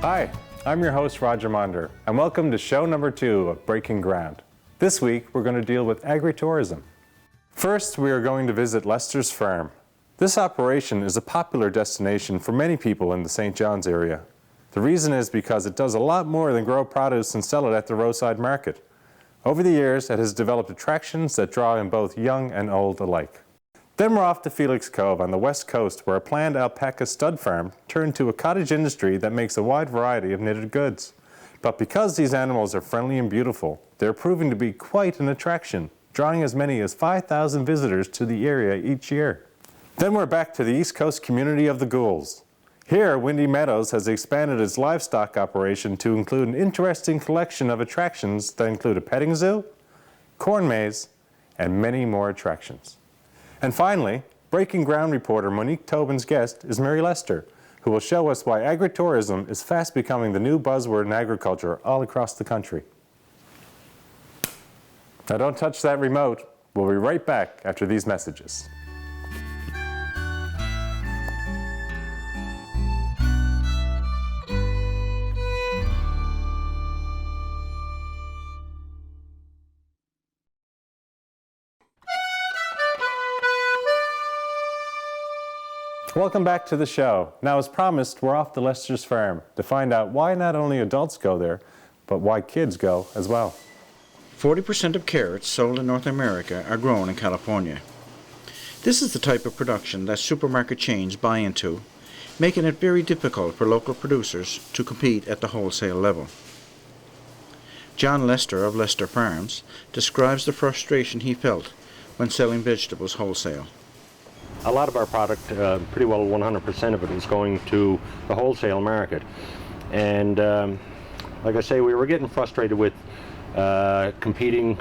Hi, I'm your host Roger Monder, and welcome to show number 2 of Breaking Ground. This week we're going to deal with agritourism. First, we are going to visit Lester's Farm. This operation is a popular destination for many people in the St. John's area. The reason is because it does a lot more than grow produce and sell it at the roadside market. Over the years, it has developed attractions that draw in both young and old alike. Then we're off to Felix Cove on the west coast, where a planned alpaca stud farm turned to a cottage industry that makes a wide variety of knitted goods. But because these animals are friendly and beautiful, they're proving to be quite an attraction, drawing as many as 5,000 visitors to the area each year. Then we're back to the East Coast community of the Ghouls. Here, Windy Meadows has expanded its livestock operation to include an interesting collection of attractions that include a petting zoo, corn maze, and many more attractions. And finally, Breaking Ground reporter Monique Tobin's guest is Mary Lester, who will show us why agritourism is fast becoming the new buzzword in agriculture all across the country. Now don't touch that remote. We'll be right back after these messages. Welcome back to the show. Now, as promised, we're off to Lester's Farm to find out why not only adults go there, but why kids go as well. 40% of carrots sold in North America are grown in California. This is the type of production that supermarket chains buy into, making it very difficult for local producers to compete at the wholesale level. John Lester of Lester Farms describes the frustration he felt when selling vegetables wholesale. A lot of our product, pretty well 100% of it, is going to the wholesale market. And like I say, we were getting frustrated with competing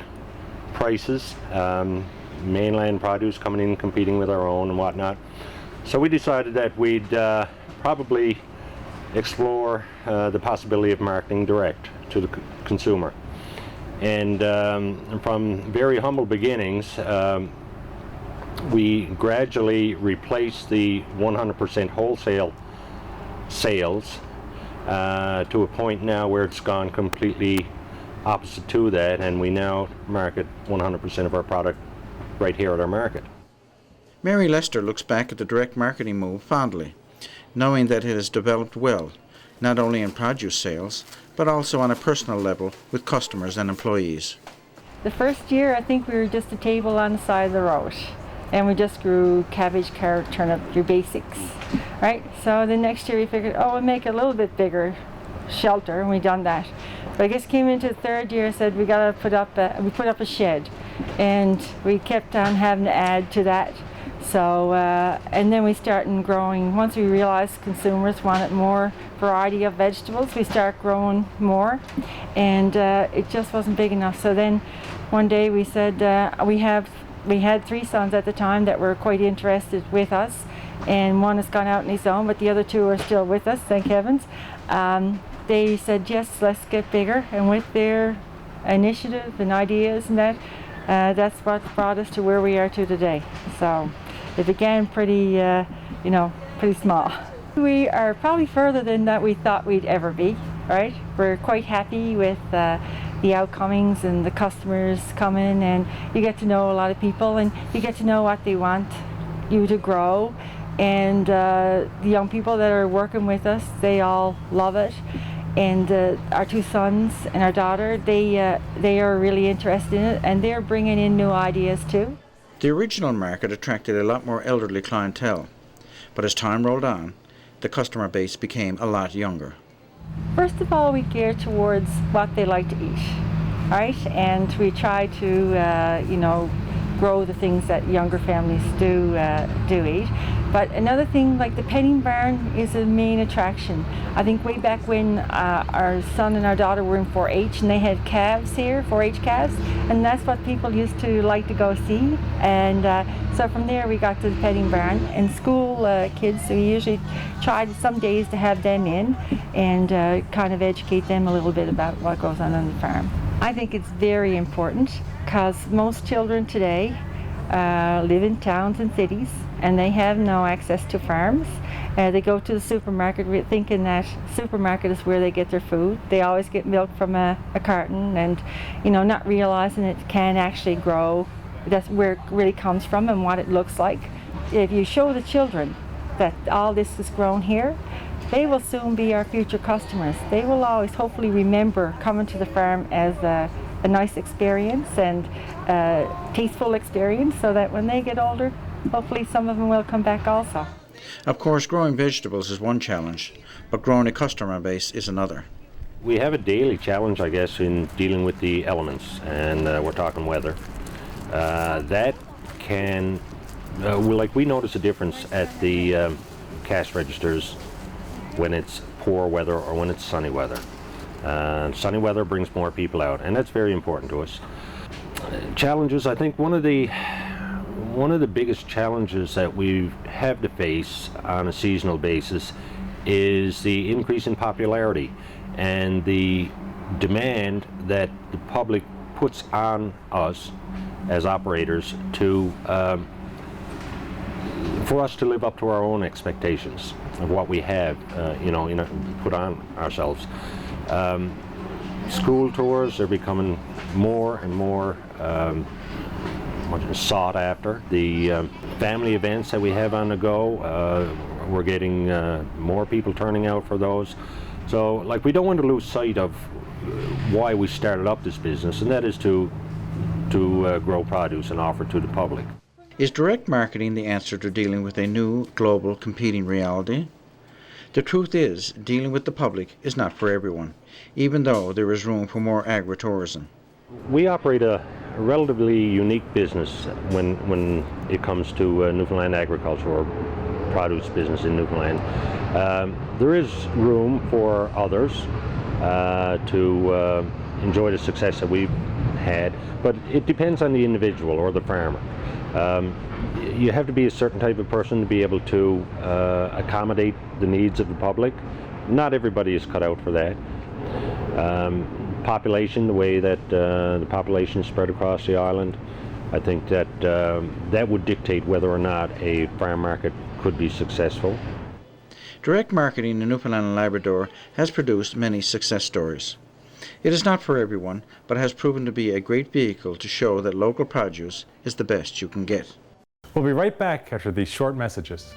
prices, mainland produce coming in competing with our own and whatnot. So we decided that we'd probably explore the possibility of marketing direct to the consumer. And from very humble beginnings, we gradually replaced the 100% wholesale sales to a point now where it's gone completely opposite to that, and we now market 100% of our product right here at our market. Mary Lester looks back at the direct marketing move fondly, knowing that it has developed well, not only in produce sales, but also on a personal level with customers and employees. The first year, I think we were just a table on the side of the road. And we just grew cabbage, carrot, turnip, your basics, right? So the next year we figured, we'll make a little bit bigger shelter, and we done that. But I guess came into the third year, said we gotta put up a shed, and we kept on having to add to that. So and then we started growing. Once we realized consumers wanted more variety of vegetables, we started growing more, and it just wasn't big enough. So then one day we said we had 3 sons at the time that were quite interested with us, and one has gone out on his own, but the other 2 are still with us, thank heavens. They said, yes, let's get bigger, and with their initiative and ideas and that's what brought us to where we are to today. So it began pretty small. We are probably further than that we thought we'd ever be, right? We're quite happy with the outcomings and the customers coming, and you get to know a lot of people, and you get to know what they want you to grow. And the young people that are working with us, they all love it. And our 2 sons and our daughter, they are really interested in it, and they're bringing in new ideas too. The original market attracted a lot more elderly clientele, but as time rolled on, the customer base became a lot younger. First of all, we gear towards what they like to eat, right? And we try to, grow the things that younger families do eat. But another thing, like the petting barn, is a main attraction. I think way back when our son and our daughter were in 4-H, and they had calves here, 4-H calves, and that's what people used to like to go see. And so from there we got to the petting barn. And school kids, we usually tried some days to have them in and kind of educate them a little bit about what goes on the farm. I think it's very important because most children today live in towns and cities, and they have no access to farms, They go to the supermarket thinking that supermarket is where they get their food. They always get milk from a carton, and not realizing it can actually grow. That's where it really comes from and what it looks like. If you show the children that all this is grown here, they will soon be our future customers. They will always hopefully remember coming to the farm as a nice experience and a tasteful experience, so that when they get older, hopefully some of them will come back also. Of course, growing vegetables is one challenge, but growing a customer base is another. We have a daily challenge, I guess, in dealing with the elements, and we're talking weather. That can, we notice a difference at the cash registers when it's poor weather or when it's sunny weather. Sunny weather brings more people out, and that's very important to us. Challenges, I think one of the biggest challenges that we have to face on a seasonal basis is the increase in popularity and the demand that the public puts on us as operators to for us to live up to our own expectations of what we have put on ourselves. School tours are becoming more and more sought after. The family events that we have on the go, we're getting more people turning out for those. So we don't want to lose sight of why we started up this business, and that is to grow produce and offer to the public. Is direct marketing the answer to dealing with a new global competing reality? The truth is, dealing with the public is not for everyone, even though there is room for more agritourism. We operate a relatively unique business when it comes to Newfoundland agriculture or produce business in Newfoundland. There is room for others to enjoy the success that we've had, but it depends on the individual or the farmer. You have to be a certain type of person to be able to accommodate the needs of the public. Not everybody is cut out for that. Population, the way that the population is spread across the island, I think that that would dictate whether or not a farm market could be successful. Direct marketing in Newfoundland and Labrador has produced many success stories. It is not for everyone, but has proven to be a great vehicle to show that local produce is the best you can get. We'll be right back after these short messages.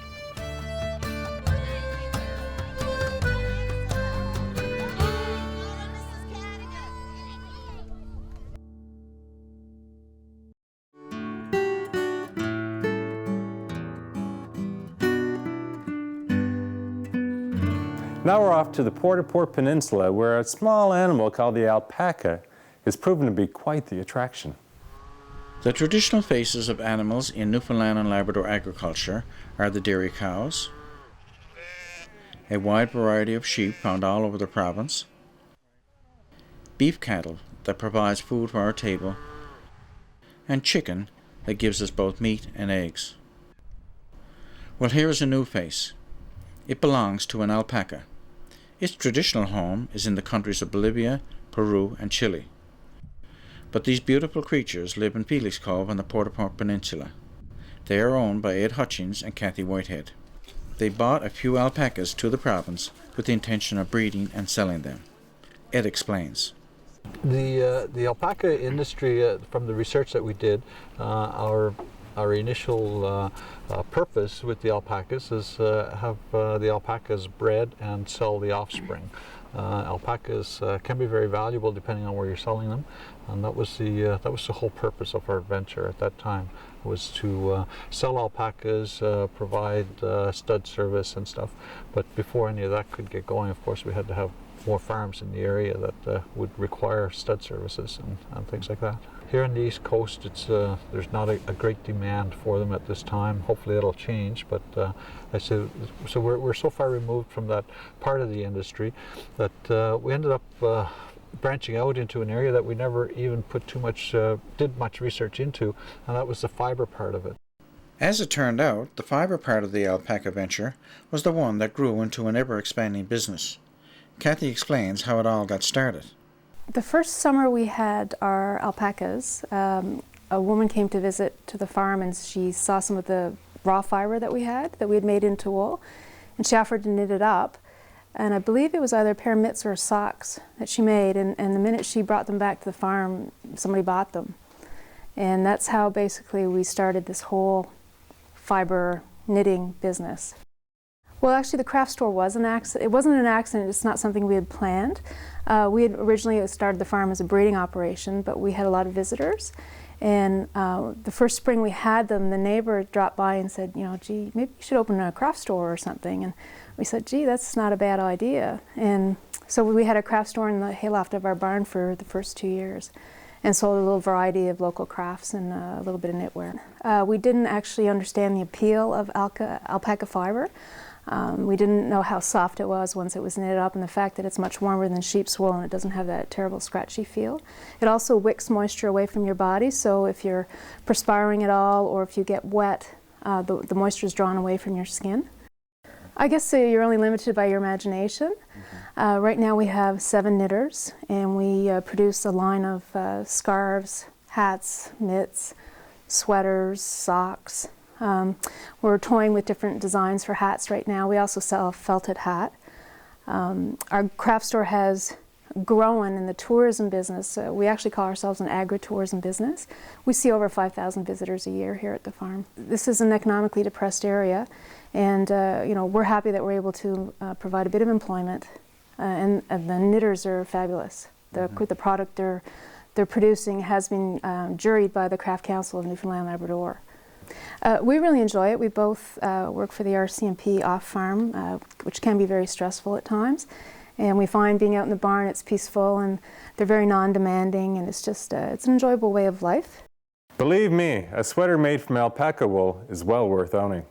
Now we're off to the Port-au-Port Peninsula, where a small animal called the alpaca is proven to be quite the attraction. The traditional faces of animals in Newfoundland and Labrador agriculture are the dairy cows, a wide variety of sheep found all over the province, beef cattle that provides food for our table, and chicken that gives us both meat and eggs. Well, here is a new face. It belongs to an alpaca. Its traditional home is in the countries of Bolivia, Peru, and Chile. But these beautiful creatures live in Felix Cove on the Port-au-Port Peninsula. They are owned by Ed Hutchins and Kathy Whitehead. They bought a few alpacas to the province with the intention of breeding and selling them. Ed explains. The alpaca industry, from the research that we did, our initial purpose with the alpacas is have the alpacas bred and sell the offspring. Alpacas can be very valuable depending on where you're selling them, and that was the whole purpose of our venture at that time, was to sell alpacas, provide stud service and stuff. But before any of that could get going, of course, we had to have more farms in the area that would require stud services and things like that. Here on the East Coast, there's not a great demand for them at this time. Hopefully it'll change, but so we're so far removed from that part of the industry that we ended up branching out into an area that we never even did much research into, and that was the fiber part of it. As it turned out, the fiber part of the alpaca venture was the one that grew into an ever-expanding business. Kathy explains how it all got started. The first summer we had our alpacas, a woman came to visit to the farm and she saw some of the raw fiber that we had made into wool. and she offered to knit it up. And I believe it was either a pair of mitts or socks that she made, and the minute she brought them back to the farm, somebody bought them. And that's how basically we started this whole fiber knitting business. Well, actually the craft store was an accident. It wasn't an accident, it's not something we had planned. We had originally started the farm as a breeding operation, but we had a lot of visitors. And the first spring we had them, the neighbor dropped by and said, you know, gee, maybe you should open a craft store or something. And we said, gee, that's not a bad idea. And so we had a craft store in the hayloft of our barn for the first 2 years, and sold a little variety of local crafts and a little bit of knitwear. We didn't actually understand the appeal of alpaca fiber. We didn't know how soft it was once it was knitted up, and the fact that it's much warmer than sheep's wool and it doesn't have that terrible scratchy feel. It also wicks moisture away from your body, so if you're perspiring at all or if you get wet, the moisture is drawn away from your skin. I guess you're only limited by your imagination. Right now we have 7 knitters, and we produce a line of scarves, hats, mitts, sweaters, socks. We're toying with different designs for hats right now. We also sell a felted hat. Our craft store has grown in the tourism business. We actually call ourselves an agritourism business. We see over 5,000 visitors a year here at the farm. This is an economically depressed area, and you know, we're happy that we're able to provide a bit of employment, and the knitters are fabulous. The product they're producing has been juried by the Craft Council of Newfoundland and Labrador. We really enjoy it. We both work for the RCMP off-farm, which can be very stressful at times. And we find being out in the barn, it's peaceful, and they're very non-demanding, and it's just, it's an enjoyable way of life. Believe me, a sweater made from alpaca wool is well worth owning.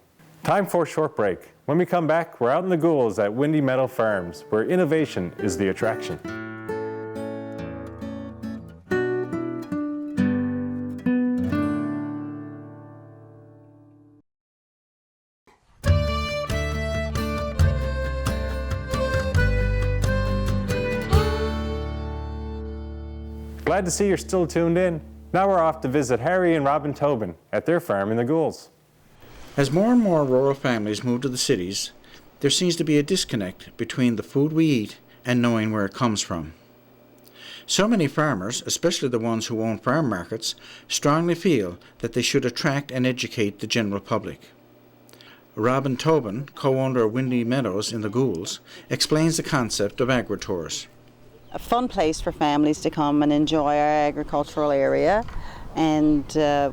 Time for a short break. When we come back, we're out in the Gouls at Windy Meadow Farms, where innovation is the attraction. Glad to see you're still tuned in. Now we're off to visit Harry and Robin Tobin at their farm in the Gouls. As more and more rural families move to the cities, there seems to be a disconnect between the food we eat and knowing where it comes from. So many farmers, especially the ones who own farm markets, strongly feel that they should attract and educate the general public. Robin Tobin, co-owner of Windy Meadows in the Gouls, explains the concept of agri-tours. A fun place for families to come and enjoy our agricultural area, and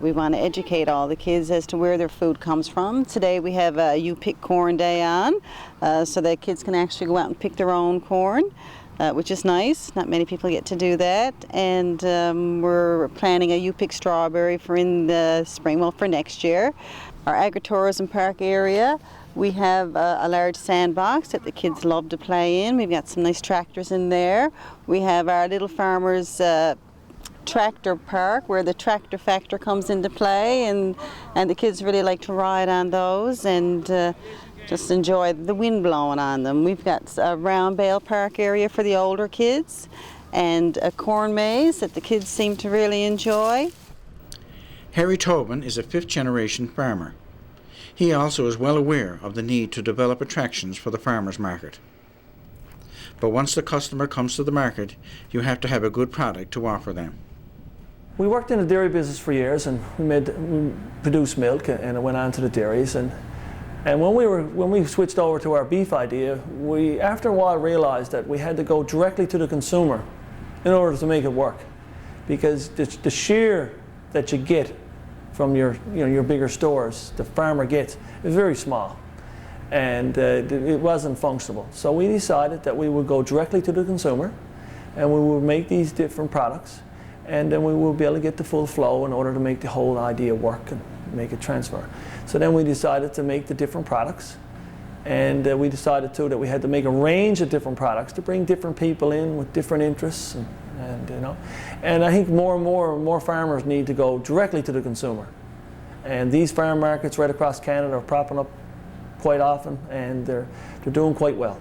we want to educate all the kids as to where their food comes from. Today we have a You Pick Corn Day on, so that kids can actually go out and pick their own corn, which is nice. Not many people get to do that. And we're planning a You Pick Strawberry for in the spring, well, for next year. Our agritourism park area, we have a large sandbox that the kids love to play in. We've got some nice tractors in there. We have our Little Farmers tractor park where the tractor factor comes into play, and the kids really like to ride on those and just enjoy the wind blowing on them. We've got a round bale park area for the older kids and a corn maze that the kids seem to really enjoy. Harry Tobin is a 5th-generation farmer. He also is well aware of the need to develop attractions for the farmers market. But once the customer comes to the market, you have to have a good product to offer them. We worked in the dairy business for years, and we produced milk, and it went on to the dairies. And when we switched over to our beef idea, we after a while realized that we had to go directly to the consumer in order to make it work, because the share that you get from your bigger stores, the farmer gets, is very small, and it wasn't functional. So we decided that we would go directly to the consumer, and we would make these different products, and then we would be able to get the full flow in order to make the whole idea work and make it transfer. So then we decided to make the different products, and we decided too that we had to make a range of different products to bring different people in with different interests, and I think more and more farmers need to go directly to the consumer. And these farm markets right across Canada are propping up quite often, and they're doing quite well.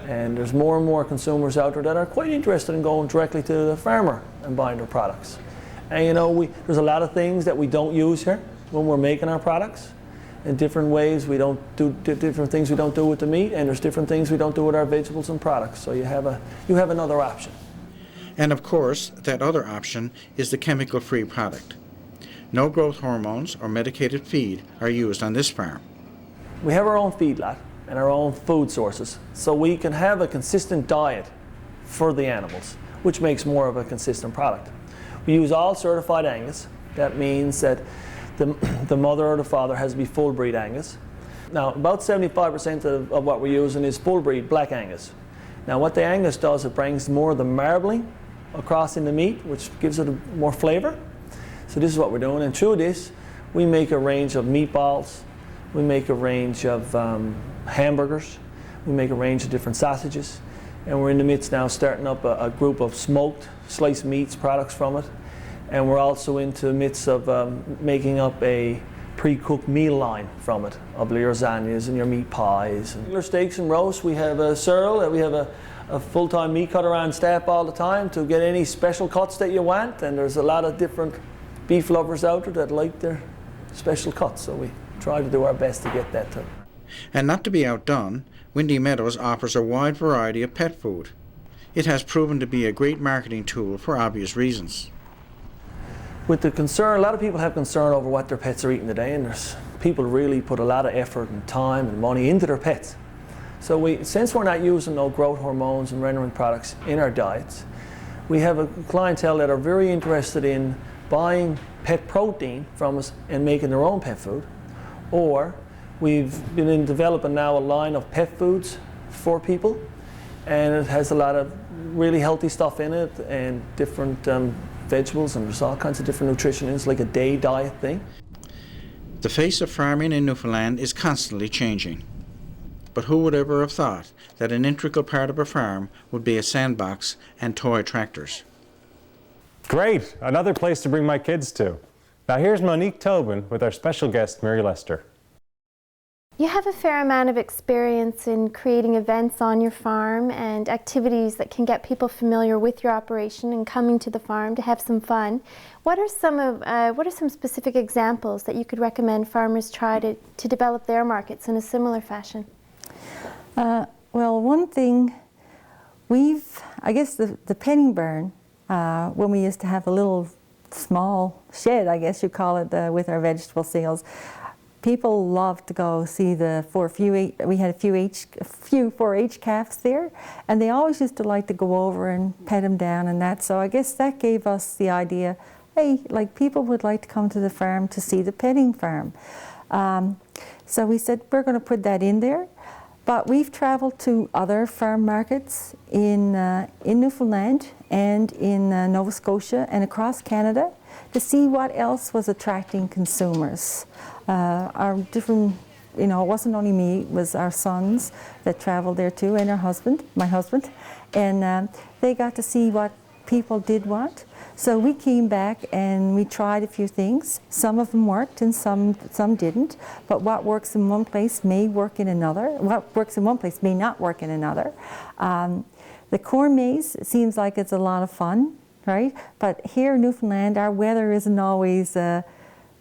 And there's more and more consumers out there that are quite interested in going directly to the farmer and buying their products. And there's a lot of things that we don't use here when we're making our products. in different ways. We don't do different things we don't do with the meat, and there's different things we don't do with our vegetables and products. So you have another option. And of course, that other option is the chemical-free product. No growth hormones or medicated feed are used on this farm. We have our own feedlot and our own food sources, so we can have a consistent diet for the animals, which makes more of a consistent product. We use all certified Angus. That means that the mother or the father has to be full breed Angus. Now, about 75% of what we're using is full breed black Angus. Now, what the Angus does, it brings more of the marbling across in the meat, which gives it more flavor. So this is what we're doing, and through this, we make a range of meatballs, we make a range of hamburgers, we make a range of different sausages, and we're in the midst now starting up a group of smoked sliced meats products from it, and we're also into the midst of making up a pre-cooked meal line from it, of your lasagnas and your meat pies. And regular steaks and roasts, we have a Cyril, we have a full-time meat cutter on staff all the time to get any special cuts that you want, and there's a lot of different beef lovers out there that like their special cuts, so we try to do our best to get that to them. And not to be outdone, Windy Meadows offers a wide variety of pet food. It has proven to be a great marketing tool for obvious reasons. With the concern, a lot of people have concern over what their pets are eating today, and people really put a lot of effort and time and money into their pets. So since we're not using no growth hormones and rendering products in our diets, we have a clientele that are very interested in buying pet protein from us and making their own pet food, or we've been developing now a line of pet foods for people, and it has a lot of really healthy stuff in it and different vegetables, and there's all kinds of different nutrition in it. It's like a day diet thing. The face of farming in Newfoundland is constantly changing. But who would ever have thought that an integral part of a farm would be a sandbox and toy tractors? Great! Another place to bring my kids to. Now here's Monique Tobin with our special guest, Mary Lester. You have a fair amount of experience in creating events on your farm and activities that can get people familiar with your operation and coming to the farm to have some fun. What are some specific examples that you could recommend farmers try to develop their markets in a similar fashion? Well, one thing, I guess the penning barn, when we used to have a little small shed, I guess you call it, with our vegetable sales, people loved to go see we had a few 4-H calves there, and they always used to like to go over and pet them down and that. So I guess that gave us the idea, hey, like people would like to come to the farm to see the petting farm. So we said we're going to put that in there. But we've traveled to other farm markets in Newfoundland and in Nova Scotia and across Canada to see what else was attracting consumers. Our different, it wasn't only me, it was our sons that traveled there too, and my husband, and they got to see what people did want. So we came back and we tried a few things. Some of them worked and some didn't, but what works in one place may work in another. What works in one place may not work in another. The corn maze seems like it's a lot of fun, right? But here in Newfoundland, our weather isn't always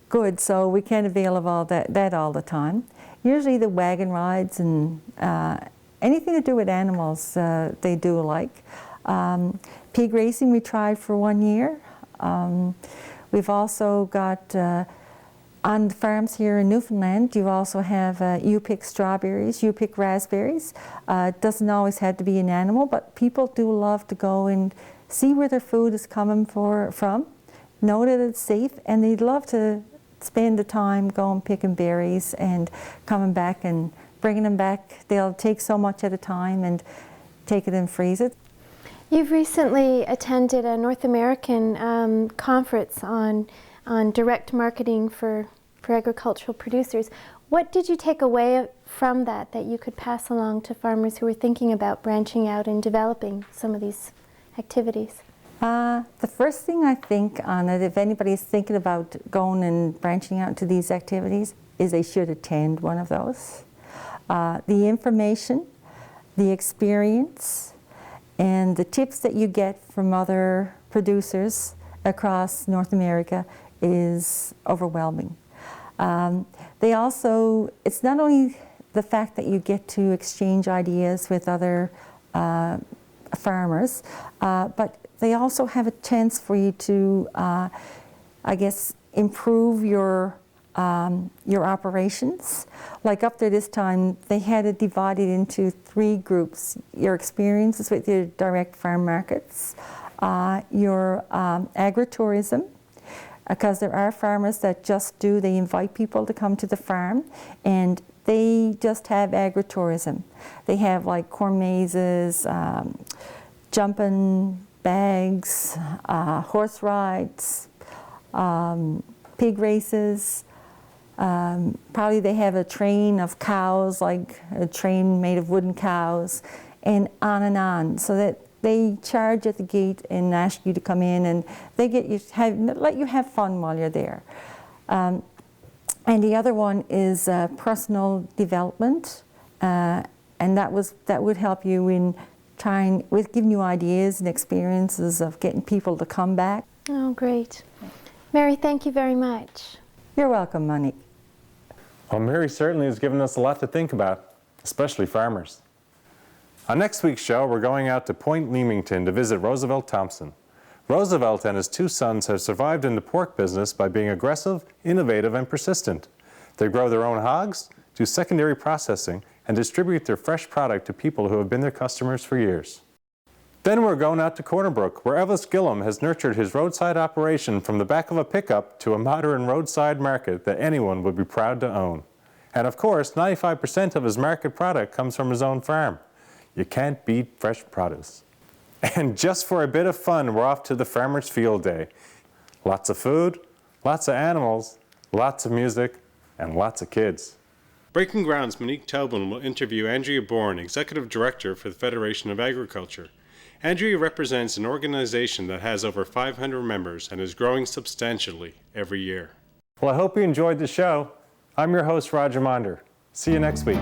good, so we can't avail of all that all the time. Usually the wagon rides and anything to do with animals, they do like. Pig racing we tried for 1 year. We've also got, on the farms here in Newfoundland, you also have you pick strawberries, you pick raspberries. It doesn't always have to be an animal, but people do love to go and see where their food is coming from, know that it's safe, and they'd love to spend the time going picking berries and coming back and bringing them back. They'll take so much at a time and take it and freeze it. You've recently attended a North American conference on direct marketing for agricultural producers. What did you take away from that you could pass along to farmers who were thinking about branching out and developing some of these activities? The first thing I think on it, if anybody's thinking about going and branching out into these activities, is they should attend one of those. The information, the experience, and the tips that you get from other producers across North America is overwhelming. They also, it's not only the fact that you get to exchange ideas with other farmers, but they also have a chance for you to, I guess, improve your operations. Like up there this time, they had it divided into 3 groups: your experiences with your direct farm markets, your agritourism, because there are farmers that just they invite people to come to the farm, and they just have agritourism. They have like corn mazes, jumping bags, horse rides, pig races. Probably they have a train of cows, like a train made of wooden cows, and on, so that they charge at the gate and ask you to come in, and they let you have fun while you're there. And the other one is personal development, and that would help you in giving you ideas and experiences of getting people to come back. Oh, great. Mary, thank you very much. You're welcome, Monique. Well, Mary certainly has given us a lot to think about, especially farmers. On next week's show, we're going out to Point Leamington to visit Roosevelt Thompson. Roosevelt and his 2 sons have survived in the pork business by being aggressive, innovative, and persistent. They grow their own hogs, do secondary processing, and distribute their fresh product to people who have been their customers for years. Then we're going out to Corner Brook, where Elvis Gillum has nurtured his roadside operation from the back of a pickup to a modern roadside market that anyone would be proud to own. And of course, 95% of his market product comes from his own farm. You can't beat fresh produce. And just for a bit of fun, we're off to the Farmer's Field Day. Lots of food, lots of animals, lots of music, and lots of kids. Breaking Ground's Monique Tobin will interview Andrea Bourne, Executive Director for the Federation of Agriculture. Andrea represents an organization that has over 500 members and is growing substantially every year. Well, I hope you enjoyed the show. I'm your host, Roger Monder. See you next week.